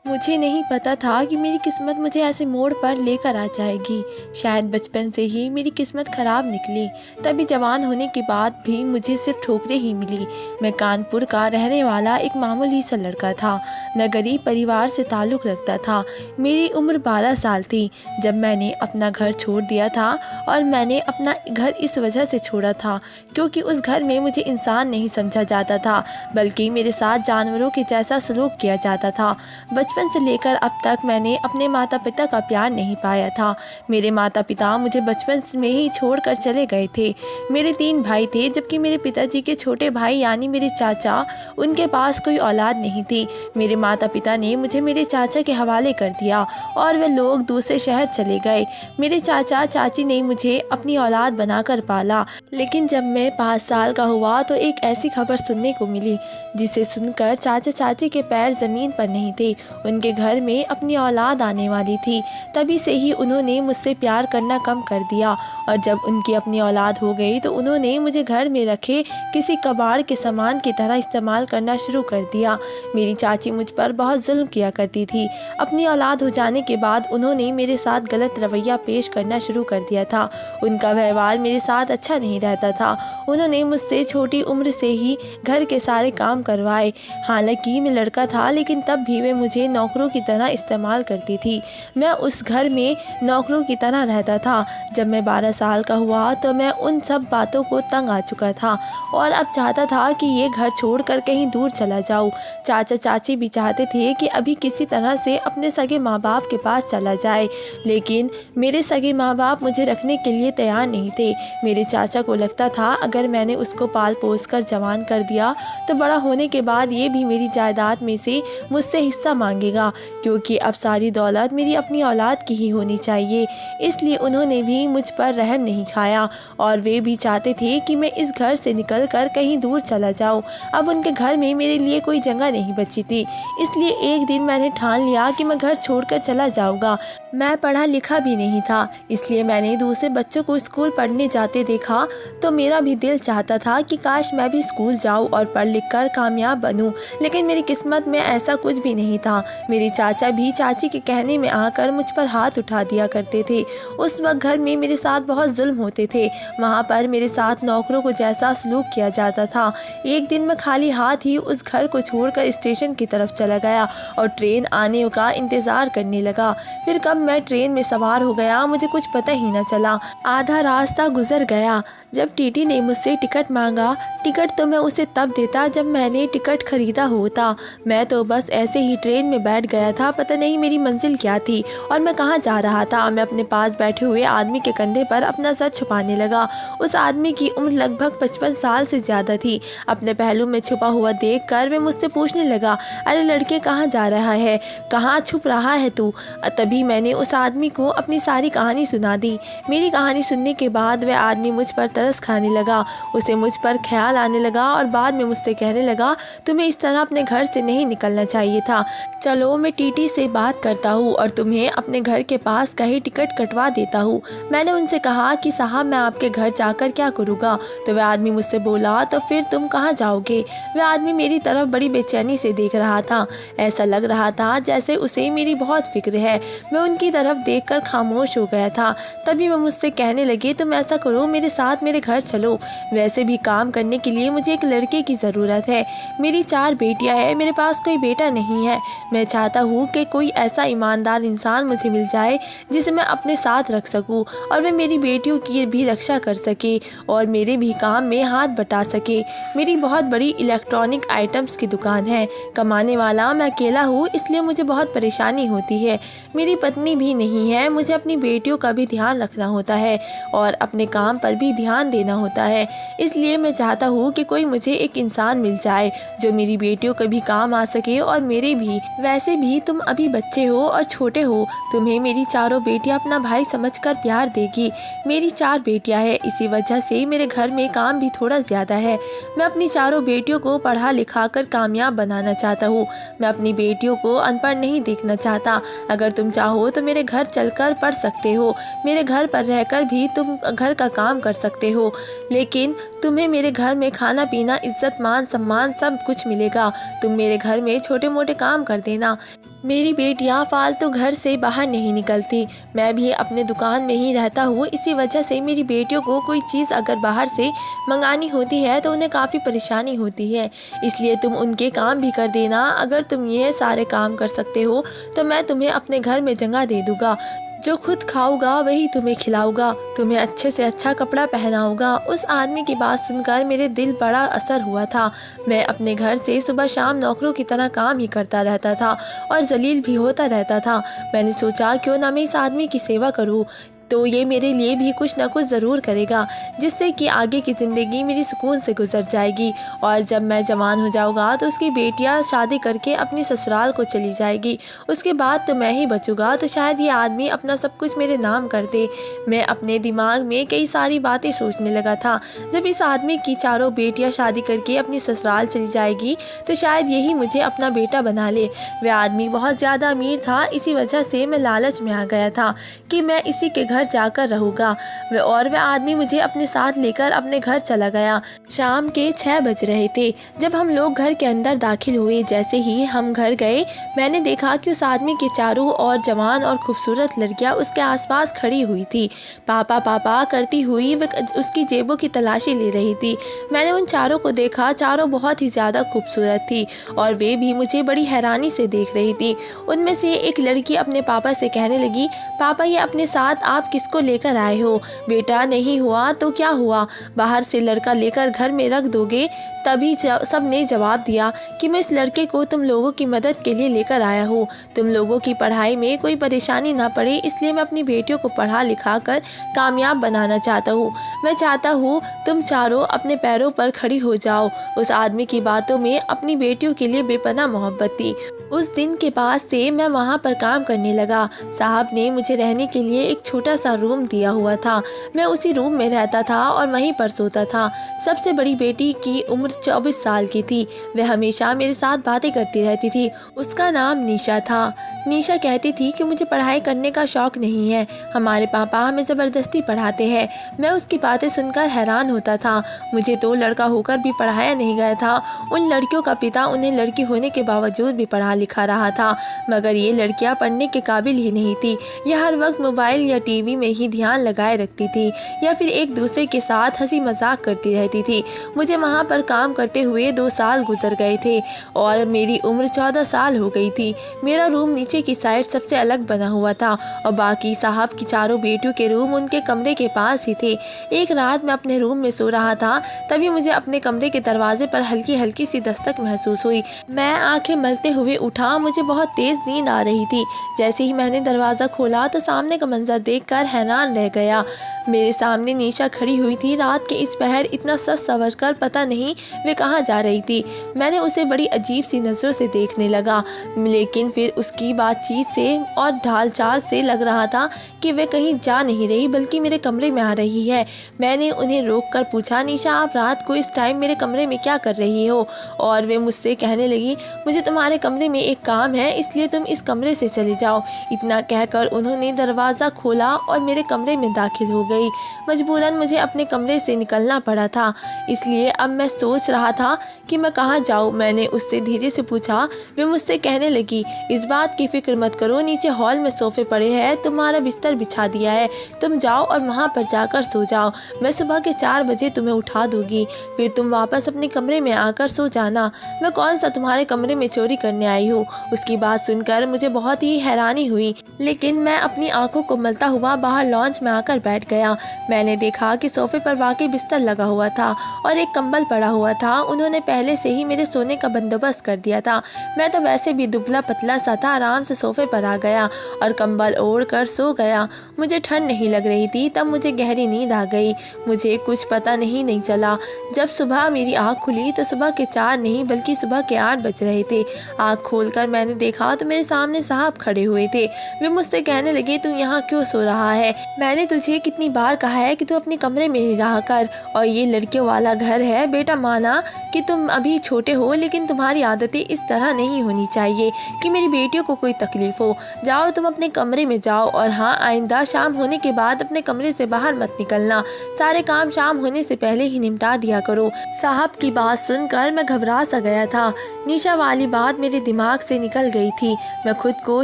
मुझे नहीं पता था कि मेरी किस्मत मुझे ऐसे मोड़ पर लेकर आ जाएगी। शायद बचपन से ही मेरी किस्मत ख़राब निकली, तभी जवान होने के बाद भी मुझे सिर्फ ठोकरें ही मिली। मैं कानपुर का रहने वाला एक मामूली सा लड़का था। मैं गरीब परिवार से ताल्लुक़ रखता था। मेरी उम्र 12 साल थी जब मैंने अपना घर छोड़ दिया था, और मैंने अपना घर इस वजह से छोड़ा था क्योंकि उस घर में मुझे इंसान नहीं समझा जाता था, बल्कि मेरे साथ जानवरों के जैसा सलूक किया जाता था। बचपन से लेकर अब तक मैंने अपने माता पिता का प्यार नहीं पाया था। मेरे माता पिता मुझे बचपन में ही छोड़कर चले गए थे। मेरे 3 भाई थे, जबकि मेरे पिताजी के छोटे भाई यानी मेरे चाचा, उनके पास कोई औलाद नहीं थी। मेरे माता पिता ने मुझे मेरे चाचा के हवाले कर दिया और वे लोग दूसरे शहर चले गए। मेरे चाचा चाची ने मुझे अपनी औलाद बनाकर पाला, लेकिन जब मैं 5 साल का हुआ तो एक ऐसी खबर सुनने को मिली जिसे सुनकर चाचा चाची के पैर ज़मीन पर नहीं थे। उनके घर में अपनी औलाद आने वाली थी। तभी से ही उन्होंने मुझसे प्यार करना कम कर दिया, और जब उनकी अपनी औलाद हो गई तो उन्होंने मुझे घर में रखे किसी कबाड़ के सामान की तरह इस्तेमाल करना शुरू कर दिया। मेरी चाची मुझ पर बहुत जुल्म किया करती थी। अपनी औलाद हो जाने के बाद उन्होंने मेरे साथ गलत रवैया पेश करना शुरू कर दिया था। उनका व्यवहार मेरे साथ अच्छा नहीं रहता था। उन्होंने मुझसे छोटी उम्र से ही घर के सारे काम करवाए। हालांकि मैं लड़का था, लेकिन तब भी वे मुझे नौकरों की तरह इस्तेमाल करती थी। मैं उस घर में नौकरों की तरह रहता था। जब मैं 12 साल का हुआ तो मैं उन सब बातों को तंग आ चुका था और अब चाहता था कि ये घर छोड़कर कहीं दूर चला जाऊं। चाचा चाची भी चाहते थे कि अभी किसी तरह से अपने सगे माँ बाप के पास चला जाए, लेकिन मेरे सगे माँ बाप मुझे रखने के लिए तैयार नहीं थे। मेरे चाचा को लगता था अगर मैंने उसको पाल पोस कर जवान कर दिया तो बड़ा होने के बाद ये भी मेरी जायदाद में से मुझसे हिस्सा मांगेगा, क्योंकि अब सारी दौलत मेरी अपनी औलाद की ही होनी चाहिए। इसलिए उन्होंने भी मुझ पर रहम नहीं खाया और वे भी चाहते थे कि मैं इस घर से निकलकर कहीं दूर चला जाऊं। अब उनके घर में मेरे लिए कोई जगह नहीं बची थी, इसलिए एक दिन मैंने ठान लिया कि मैं घर छोड़कर चला जाऊंगा। मैं पढ़ा लिखा भी नहीं था, इसलिए मैंने दूसरे बच्चों को स्कूल पढ़ने जाते देखा तो मेरा भी दिल चाहता था कि काश मैं भी स्कूल जाऊं और पढ़ लिख कर कामयाब बनूं, लेकिन मेरी किस्मत में ऐसा कुछ भी नहीं था। मेरे चाचा भी चाची के कहने में आकर मुझ पर हाथ उठा दिया करते थे। उस वक्त घर में मेरे साथ बहुत जुल्म होते थे। वहाँ पर मेरे साथ नौकरों को जैसा सलूक किया जाता था। एक दिन मैं खाली हाथ ही उस घर को छोड़कर स्टेशन की तरफ चला गया और ट्रेन आने का इंतज़ार करने लगा। फिर कब मैं ट्रेन में सवार हो गया मुझे कुछ पता ही न चला। आधा रास्ता गुजर गया जब टीटी ने मुझसे टिकट मांगा। टिकट तो मैं उसे तब देता जब मैंने टिकट खरीदा होता। मैं तो बस ऐसे ही ट्रेन में बैठ गया था। पता नहीं मेरी मंजिल क्या थी और मैं कहाँ जा रहा था। मैं अपने पास बैठे हुए आदमी के कंधे पर अपना सर छुपाने लगा। उस आदमी की उम्र लगभग 55 साल से ज़्यादा थी। अपने पहलू में छुपा हुआ देखकर वे मुझसे पूछने लगा, अरे लड़के कहाँ जा रहा है, कहाँ छुप रहा है तू। तभी मैंने उस आदमी को अपनी सारी कहानी सुना दी। मेरी कहानी सुनने के बाद वह आदमी मुझ पर तरस खाने लगा। उसे मुझ पर ख्याल आने लगा और बाद में मुझसे कहने लगा, तुम्हें इस तरह अपने घर से नहीं निकलना चाहिए था। चलो मैं टीटी से बात करता हूँ और तुम्हें अपने घर के पास कहीं टिकट कटवा देता हूँ। मैंने उनसे कहा कि साहब मैं आपके घर जाकर क्या करूँगा। तो वह आदमी मुझसे बोला, तो फिर तुम कहाँ जाओगे। वह आदमी मेरी तरफ बड़ी बेचैनी से देख रहा था। ऐसा लग रहा था जैसे उसे मेरी बहुत फिक्र है। मैं उनकी तरफ देखकर खामोश हो गया था। तभी वह मुझसे कहने लगे, तुम ऐसा करो मेरे साथ मेरे घर चलो। वैसे भी काम करने के लिए मुझे एक लड़के की ज़रूरत है। मेरी 4 बेटियां हैं, मेरे पास कोई बेटा नहीं है। मैं चाहता हूँ कि कोई ऐसा ईमानदार इंसान मुझे मिल जाए जिसे मैं अपने साथ रख सकूँ और वह मेरी बेटियों की भी रक्षा कर सके और मेरे भी काम में हाथ बटा सके। मेरी बहुत बड़ी इलेक्ट्रॉनिक आइटम्स की दुकान है। कमाने वाला मैं अकेला हूँ, इसलिए मुझे बहुत परेशानी होती है। मेरी पत्नी भी नहीं है। मुझे अपनी बेटियों का भी ध्यान रखना होता है और अपने काम पर भी ध्यान देना होता है। इसलिए मैं चाहता हूँ कि कोई मुझे एक इंसान मिल जाए जो मेरी बेटियों के भी काम आ सके और मेरे भी। वैसे भी तुम अभी बच्चे हो और छोटे हो, तुम्हें मेरी 4 बेटियां अपना भाई समझकर प्यार देगी। मेरी 4 बेटियां हैं, इसी वजह से मेरे घर में काम भी थोड़ा ज़्यादा है। मैं अपनी 4 बेटियों को पढ़ा लिखा कर कामयाब बनाना चाहता हूँ। मैं अपनी बेटियों को अनपढ़ नहीं देखना चाहता। अगर तुम चाहो तो मेरे घर चलकर पढ़ सकते हो। मेरे घर पर रहकर भी तुम घर का काम कर सकते हो, लेकिन तुम्हें मेरे घर में खाना पीना, इज्जत मान सम्मान सब कुछ मिलेगा। तुम मेरे घर में छोटे मोटे काम कर देना। मेरी बेटियां फालतू घर से बाहर नहीं निकलती। मैं भी अपने दुकान में ही रहता हूँ। इसी वजह से मेरी बेटियों को कोई चीज़ अगर बाहर से मंगानी होती है तो उन्हें काफ़ी परेशानी होती है। इसलिए तुम उनके काम भी कर देना। अगर तुम ये सारे काम कर सकते हो तो मैं तुम्हें अपने घर में जगह दे दूँगा। जो खुद खाऊंगा वही तुम्हें खिलाऊंगा, तुम्हें अच्छे से अच्छा कपड़ा पहनाऊंगा। उस आदमी की बात सुनकर मेरे दिल बड़ा असर हुआ था। मैं अपने घर से सुबह शाम नौकरों की तरह काम ही करता रहता था और जलील भी होता रहता था। मैंने सोचा क्यों ना मैं इस आदमी की सेवा करूं, तो ये मेरे लिए भी कुछ ना कुछ ज़रूर करेगा, जिससे कि आगे की ज़िंदगी मेरी सुकून से गुजर जाएगी। और जब मैं जवान हो जाऊँगा तो उसकी बेटियाँ शादी करके अपनी ससुराल को चली जाएगी। उसके बाद तो मैं ही बचूँगा, तो शायद ये आदमी अपना सब कुछ मेरे नाम कर दे। मैं अपने दिमाग में कई सारी बातें सोचने लगा था। जब इस आदमी की चारों बेटियाँ शादी करके अपनी ससुराल चली जाएगी तो शायद यही मुझे अपना बेटा बना ले। वह आदमी बहुत ज़्यादा अमीर था, इसी वजह से मैं लालच में आ गया था कि मैं इसी के घर जाकर रहूँगा। वह आदमी मुझे अपने साथ लेकर अपने घर चला गया। शाम के 6 बज रहे थे जब हम लोग घर के अंदर दाखिल हुए। जैसे ही हम घर गए मैंने देखा कि उस आदमी के चारों ओर जवान और खूबसूरत लड़कियां उसके आसपास खड़ी हुई थी। पापा पापा करती हुई वे उसकी जेबों की तलाशी ले रही थी। मैंने उन चारों को देखा, चारों बहुत ही ज़्यादा खूबसूरत थी और वे भी मुझे बड़ी हैरानी से देख रही थी। उनमें से एक लड़की अपने पापा से कहने लगी, पापा ये अपने साथ आप किसको लेकर आए हो? बेटा नहीं हुआ तो क्या हुआ, बाहर से लड़का लेकर घर में रख दोगे? तभी सब ने जवाब दिया कि मैं इस लड़के को तुम लोगों की मदद के लिए लेकर आया हूँ। तुम लोगों की पढ़ाई में कोई परेशानी ना पड़े, इसलिए मैं अपनी बेटियों को पढ़ा लिखा कर कामयाब बनाना चाहता हूँ। मैं चाहता हूँ तुम चारों अपने पैरों पर खड़ी हो जाओ। उस आदमी की बातों में अपनी बेटियों के लिए बेपनाह मोहब्बत थी। उस दिन के बाद से मैं वहाँ पर काम करने लगा। साहब ने मुझे रहने के लिए एक छोटा सा रूम दिया हुआ था। मैं उसी रूम में रहता था और वहीं पर सोता था। सबसे बड़ी बेटी की उम्र 24 साल की थी। वह हमेशा मेरे साथ बातें करती रहती थी। उसका नाम निशा था। निशा कहती थी कि मुझे पढ़ाई करने का शौक नहीं है, हमारे पापा हमें ज़बरदस्ती पढ़ाते हैं। मैं उसकी बातें सुनकर हैरान होता था। मुझे तो लड़का होकर भी पढ़ाया नहीं गया था। उन लड़कियों का पिता उन्हें लड़की होने के बावजूद भी पढ़ा लिखा रहा था, मगर ये लड़कियां पढ़ने के काबिल ही नहीं थी। यह हर वक्त मोबाइल या टीवी में ही ध्यान लगाए रखती थी या फिर एक दूसरे के साथ हंसी मजाक करती रहती थी। मुझे वहाँ पर काम करते हुए 2 साल गुजर गए थे और मेरी उम्र 14 साल हो गई थी। मेरा रूम नीचे की साइड सबसे अलग बना हुआ था और बाकी साहब की चारों बेटियों के रूम उनके कमरे के पास ही थे। एक रात मैं अपने रूम में सो रहा था, तभी मुझे अपने कमरे के दरवाजे पर हल्की हल्की सी दस्तक महसूस हुई। मैं आंखें मलते हुए उठा। मुझे बहुत तेज नींद आ रही थी। जैसे ही मैंने दरवाज़ा खोला तो सामने का मंजर देखकर हैरान रह गया। मेरे सामने निशा खड़ी हुई थी। रात के इस पहर इतना सज संवर कर पता नहीं वे कहाँ जा रही थी। मैंने उसे बड़ी अजीब सी नज़रों से देखने लगा, लेकिन फिर उसकी बातचीत से और ढाल चाल से लग रहा था कि वे कहीं जा नहीं रही बल्कि मेरे कमरे में आ रही है। मैंने उन्हें रोक कर पूछा, निशा आप रात को इस टाइम मेरे कमरे में क्या कर रही हो? और वे मुझसे कहने लगी, मुझे तुम्हारे कमरे में एक काम है, इसलिए तुम इस कमरे से चले जाओ। इतना कहकर उन्होंने दरवाज़ा खोला और मेरे कमरे में दाखिल हो गई। मजबूरन मुझे अपने कमरे से निकलना पड़ा था, इसलिए अब मैं सोच रहा था कि मैं कहाँ जाऊँ। मैंने उससे धीरे से पूछा। वे मुझसे कहने लगी, इस बात की फिक्र मत करो, नीचे हॉल में सोफे पड़े हैं, तुम्हारा बिस्तर बिछा दिया है, तुम जाओ और वहाँ पर जाकर सो जाओ। मैं सुबह के 4 बजे तुम्हें उठा दूंगी, फिर तुम वापस अपने कमरे में आकर सो जाना। मैं कौन सा तुम्हारे कमरे में चोरी करने आई हूँ? उसकी बात सुनकर मुझे बहुत ही हैरानी हुई, लेकिन मैं अपनी आंखों को मलता हुआ बाहर लॉन्च में आकर बैठ गया। मैंने देखा कि सोफे पर वाकई बिस्तर लगा हुआ था और एक कंबल पड़ा हुआ था। उन्होंने पहले से ही मेरे सोने का बंदोबस्त कर दिया था। मैं तो वैसे भी दुबला पतला सा था। आराम से सोफे पर आ गया और कंबल ओढ़ कर सो गया। मुझे ठंड नहीं लग रही थी, तब मुझे गहरी नींद आ गई। मुझे कुछ पता नहीं चला। जब सुबह मेरी आँख खुली तो सुबह के 4 नहीं बल्कि सुबह के 8 बज रहे थे। आँख खोलकर मैंने देखा तो मेरे सामने साहब खड़े हुए थे। वे मुझसे कहने लगे, तू यहाँ क्यों सो रहा है? मैंने तुझे कितनी बार कहा है कि तू अपने कमरे में ही रहा कर, और ये लड़कियों वाला घर है। बेटा माना कि तुम अभी छोटे हो, लेकिन तुम्हारी आदतें इस तरह नहीं होनी चाहिए कि मेरी बेटियों को कोई कोई तकलीफ हो। जाओ तुम अपने कमरे में जाओ, और हाँ, आइंदा शाम होने के बाद अपने कमरे से बाहर मत निकलना। सारे काम शाम होने से पहले ही निपटा दिया करो। साहब की बात सुनकर मैं घबरा सा गया था। निशा वाली बात मेरे दिमाग से निकल गई थी। मैं खुद को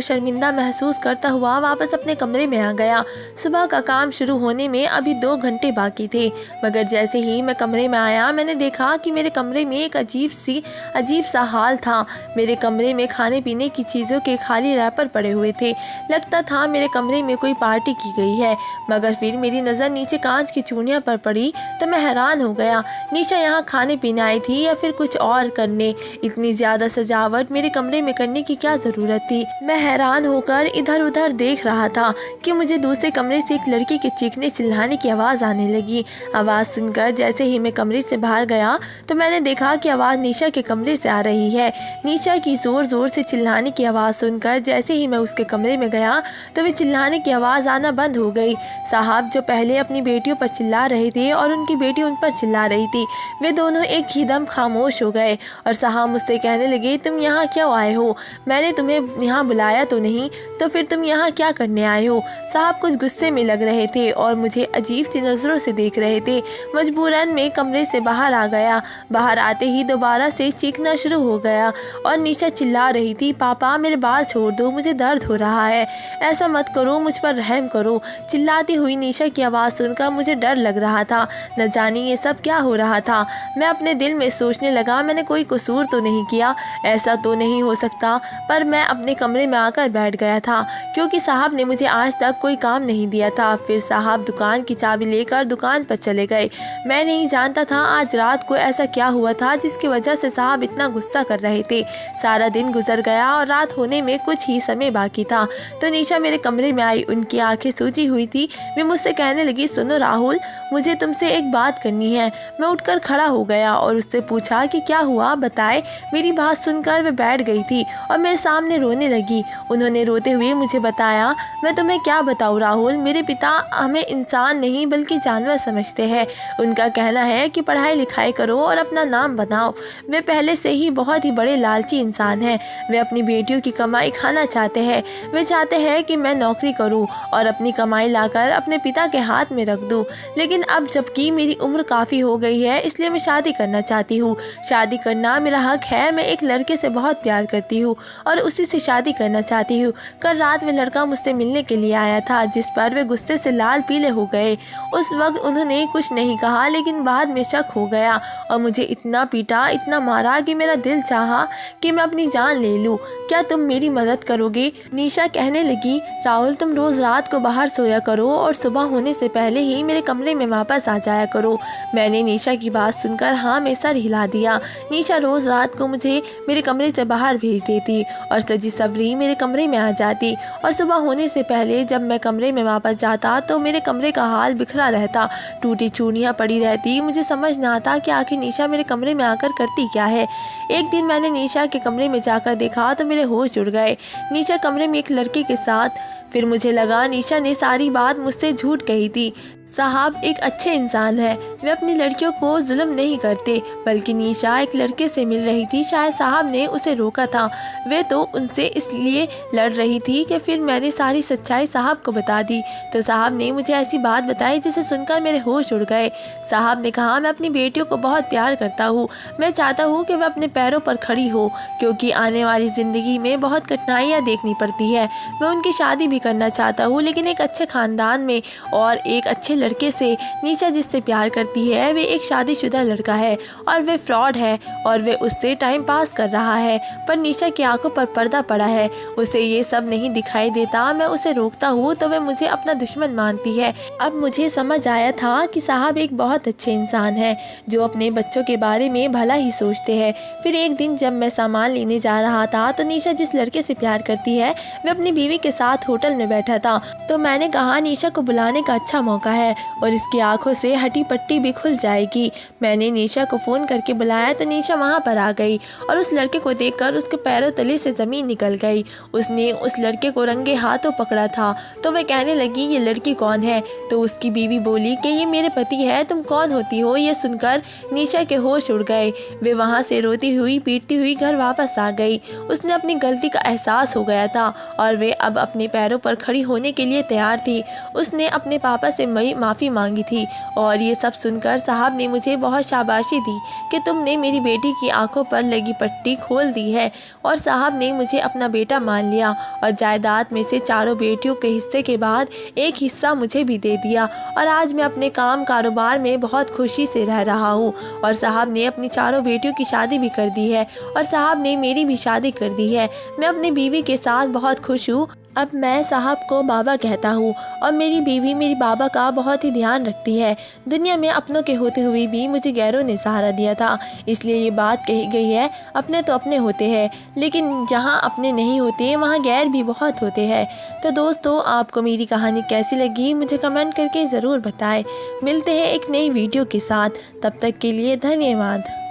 शर्मिंदा महसूस करता हुआ वापस अपने कमरे में आ गया। सुबह का काम शुरू होने में अभी 2 घंटे बाकी थे, मगर जैसे ही मैं कमरे में आया मैंने देखा कि मेरे कमरे में एक अजीब सा हाल था। मेरे कमरे में खाने पीने की चीज़ों के खाली रैपर पड़े हुए थे। लगता था मेरे कमरे में कोई पार्टी की गई है। मगर फिर मेरी नज़र नीचे कांच की चूड़ियाँ पर पड़ी तो मैं हैरान हो गया। निशा यहाँ खाने पीने आई थी या फिर कुछ और करने? इतनी ज़्यादा सजावट मेरे कमरे में करने की क्या ज़रूरत थी? मैं हैरान होकर इधर उधर देख रहा था कि मुझे दूसरे कमरे से एक लड़की के चीखने चिल्लाने की आवाज़ आने लगी। आवाज़ सुनकर जैसे ही मैं कमरे से बाहर गया तो मैंने देखा कि आवाज़ निशा के कमरे से आ रही है। निशा की ज़ोर ज़ोर से चिल्लाने की आवाज़ सुनकर जैसे ही मैं उसके कमरे में गया तो वे चिल्लाने की आवाज़ आना बंद हो गई। साहब जो पहले अपनी बेटियों पर चिल्ला रहे थे और उनकी बेटी उन पर चिल्ला रही थी, वे दोनों एक ही दम खामोश हो गए और साहब मुझसे कहने लगे, तुम यहाँ क्यों आए हो? मैंने तुम्हें यहाँ बुलाया तो नहीं, तो फिर तुम यहाँ क्या करने आए हो? साहब कुछ गुस्से में लग रहे थे और मुझे अजीब सी नज़रों से देख रहे थे। मजबूरन मैं कमरे से बाहर आ गया। बाहर आते ही दोबारा से चीखना शुरू हो गया और निशा चिल्ला रही थी, पापा मेरे बाल छोड़ दो, मुझे दर्द हो रहा है, ऐसा मत करो, मुझ पर रहम करो। चिल्लाती हुई निशा की आवाज़ सुनकर मुझे डर लग रहा था। न जाने ये सब क्या हो रहा था। मैं अपने दिल में सोचने लगा, मैंने कोई कसूर तो नहीं किया, ऐसा तो नहीं हो सकता। पर मैं अपने कमरे में आकर बैठ गया था क्योंकि साहब ने मुझे आज तक कोई काम नहीं दिया था। फिर साहब दुकान की चाबी लेकर दुकान पर चले गए। मैं नहीं जानता था आज रात को ऐसा क्या हुआ था जिसकी वजह से साहब इतना गुस्सा कर रहे थे। सारा दिन गुजर गया और रात होने में कुछ ही समय बाकी था तो निशा मेरे कमरे में आई। उनकी आंखें सूजी हुई थी। वे मुझसे कहने लगी, सुनो राहुल, मुझे तुमसे एक बात करनी है। मैं उठकर खड़ा हो गया और उससे पूछा कि क्या हुआ, बताए। मेरी बात सुनकर वे बैठ गई थी और मेरे सामने रोने लगी। उन्होंने रोते हुए मुझे बताया, मैं तुम्हें क्या बताऊँ राहुल, मेरे पिता हमें इंसान नहीं बल्कि जानवर समझते हैं। उनका कहना है कि पढ़ाई लिखाई करो और अपना नाम बनाओ। वे पहले से ही बहुत ही बड़े लालची इंसान हैं। वे अपनी बेटियों की कमाई खाना चाहते हैं। वे चाहते हैं कि मैं नौकरी करूं और अपनी कमाई लाकर अपने पिता के हाथ में रख दूं। लेकिन अब जबकि मेरी उम्र काफ़ी हो गई है, इसलिए मैं शादी करना चाहती हूँ। शादी करना मेरा हक है। मैं एक लड़के से बहुत प्यार करती हूँ और उसी से शादी करना चाहती हूँ। कल रात में लड़का मुझसे मिलने के लिए आया था, जिस पर वे गुस्से से लाल पीले हो गए। उस वक्त उन्होंने कुछ नहीं कहा, लेकिन बाद में शक हो गया और मुझे इतना पीटा, इतना मारा कि मेरा दिल चाहा कि मैं अपनी जान ले लूं। क्या तुम मेरी मदद करोगे? निशा कहने लगी, राहुल तुम रोज रात को बाहर सोया करो और सुबह होने से पहले ही मेरे कमरे में वापस आ जाया करो। मैंने निशा की बात सुनकर हाँ में सर हिला दिया। निशा रोज रात को मुझे मेरे कमरे से बाहर भेज देती और सजी सवरी मेरे कमरे में आ जाती और सुबह होने से पहले जब मैं कमरे में वापस जाता तो मेरे कमरे का हाल बिखरा रहता, टूटी चूड़ियाँ पड़ी रहती। मुझे समझ न आता कि आखिर निशा मेरे कमरे में आकर करती क्या है। एक दिन मैंने निशा के कमरे में जाकर देखा तो मेरे होश उड़ गए। निशा कमरे में एक लड़के के साथ। फिर मुझे लगा निशा ने सारी बात मुझसे झूठ कही थी। साहब एक अच्छे इंसान है, वे अपनी लड़कियों को जुल्म नहीं करते, बल्कि निशा एक लड़के से मिल रही थी, शायद साहब ने उसे रोका था। वे तो उनसे इसलिए लड़ रही थी कि फिर मैंने सारी सच्चाई साहब को बता दी तो साहब ने मुझे ऐसी बात बताई जिसे सुनकर मेरे होश उड़ गए। साहब ने कहा, मैं अपनी बेटियों को बहुत प्यार करता हूँ। मैं चाहता हूँ कि वे अपने पैरों पर खड़ी हो, क्योंकि आने वाली ज़िंदगी में बहुत कठिनाइयाँ देखनी पड़ती है। मैं उनकी शादी भी करना चाहता हूँ, लेकिन एक अच्छे ख़ानदान में और एक अच्छे लड़के से। निशा जिससे प्यार करती है वे एक शादीशुदा लड़का है और वे फ्रॉड है और वे उससे टाइम पास कर रहा है। पर निशा की आंखों पर पर्दा पड़ा है, उसे ये सब नहीं दिखाई देता। मैं उसे रोकता हूँ तो वे मुझे अपना दुश्मन मानती है। अब मुझे समझ आया था कि साहब एक बहुत अच्छे इंसान है जो अपने बच्चों के बारे में भला ही सोचते हैं। फिर एक दिन जब मैं सामान लेने जा रहा था तो निशा जिस लड़के से प्यार करती है वे अपनी बीवी के साथ होटल होटल में बैठा था, तो मैंने कहा निशा को बुलाने का अच्छा मौका है और इसकी आंखों से हटी पट्टी भी खुल जाएगी। मैंने निशा को फ़ोन करके बुलाया तो निशा वहाँ पर आ गई और उस लड़के को देखकर उसके पैरों तले से ज़मीन निकल गई। उसने उस लड़के को रंगे हाथों पकड़ा था, तो वह कहने लगी ये लड़की कौन है। तो उसकी बीवी बोली कि ये मेरे पति है, तुम कौन होती हो। ये सुनकर निशा के होश उड़ गए। वे वहाँ से रोती हुई पीटती हुई घर वापस आ गई। उसने अपनी गलती का एहसास हो गया था और वे अब अपने पैरों पर खड़ी होने के लिए तैयार थी। उसने अपने पापा से माफ़ी मांगी थी और ये सब सुनकर साहब ने मुझे बहुत शाबाशी दी कि तुमने मेरी बेटी की आंखों पर लगी पट्टी खोल दी है। और साहब ने मुझे अपना बेटा मान लिया और जायदाद में से चारों बेटियों के हिस्से के बाद एक हिस्सा मुझे भी दे दिया और आज मैं अपने काम कारोबार में बहुत खुशी से रह रहा हूँ। और साहब ने अपनी चारों बेटियों की शादी भी कर दी है और साहब ने मेरी भी शादी कर दी है। मैं अपनी बीवी के साथ बहुत खुश हूँ। अब मैं साहब को बाबा कहता हूँ और मेरी बीवी मेरी बाबा का बहुत ही ध्यान रखती है। दुनिया में अपनों के होते हुए भी मुझे गैरों ने सहारा दिया था, इसलिए ये बात कही गई है अपने तो अपने होते हैं, लेकिन जहाँ अपने नहीं होते वहाँ गैर भी बहुत होते हैं। तो दोस्तों, आपको मेरी कहानी कैसी लगी मुझे कमेंट करके ज़रूर बताएं। मिलते हैं एक नई वीडियो के साथ, तब तक के लिए धन्यवाद।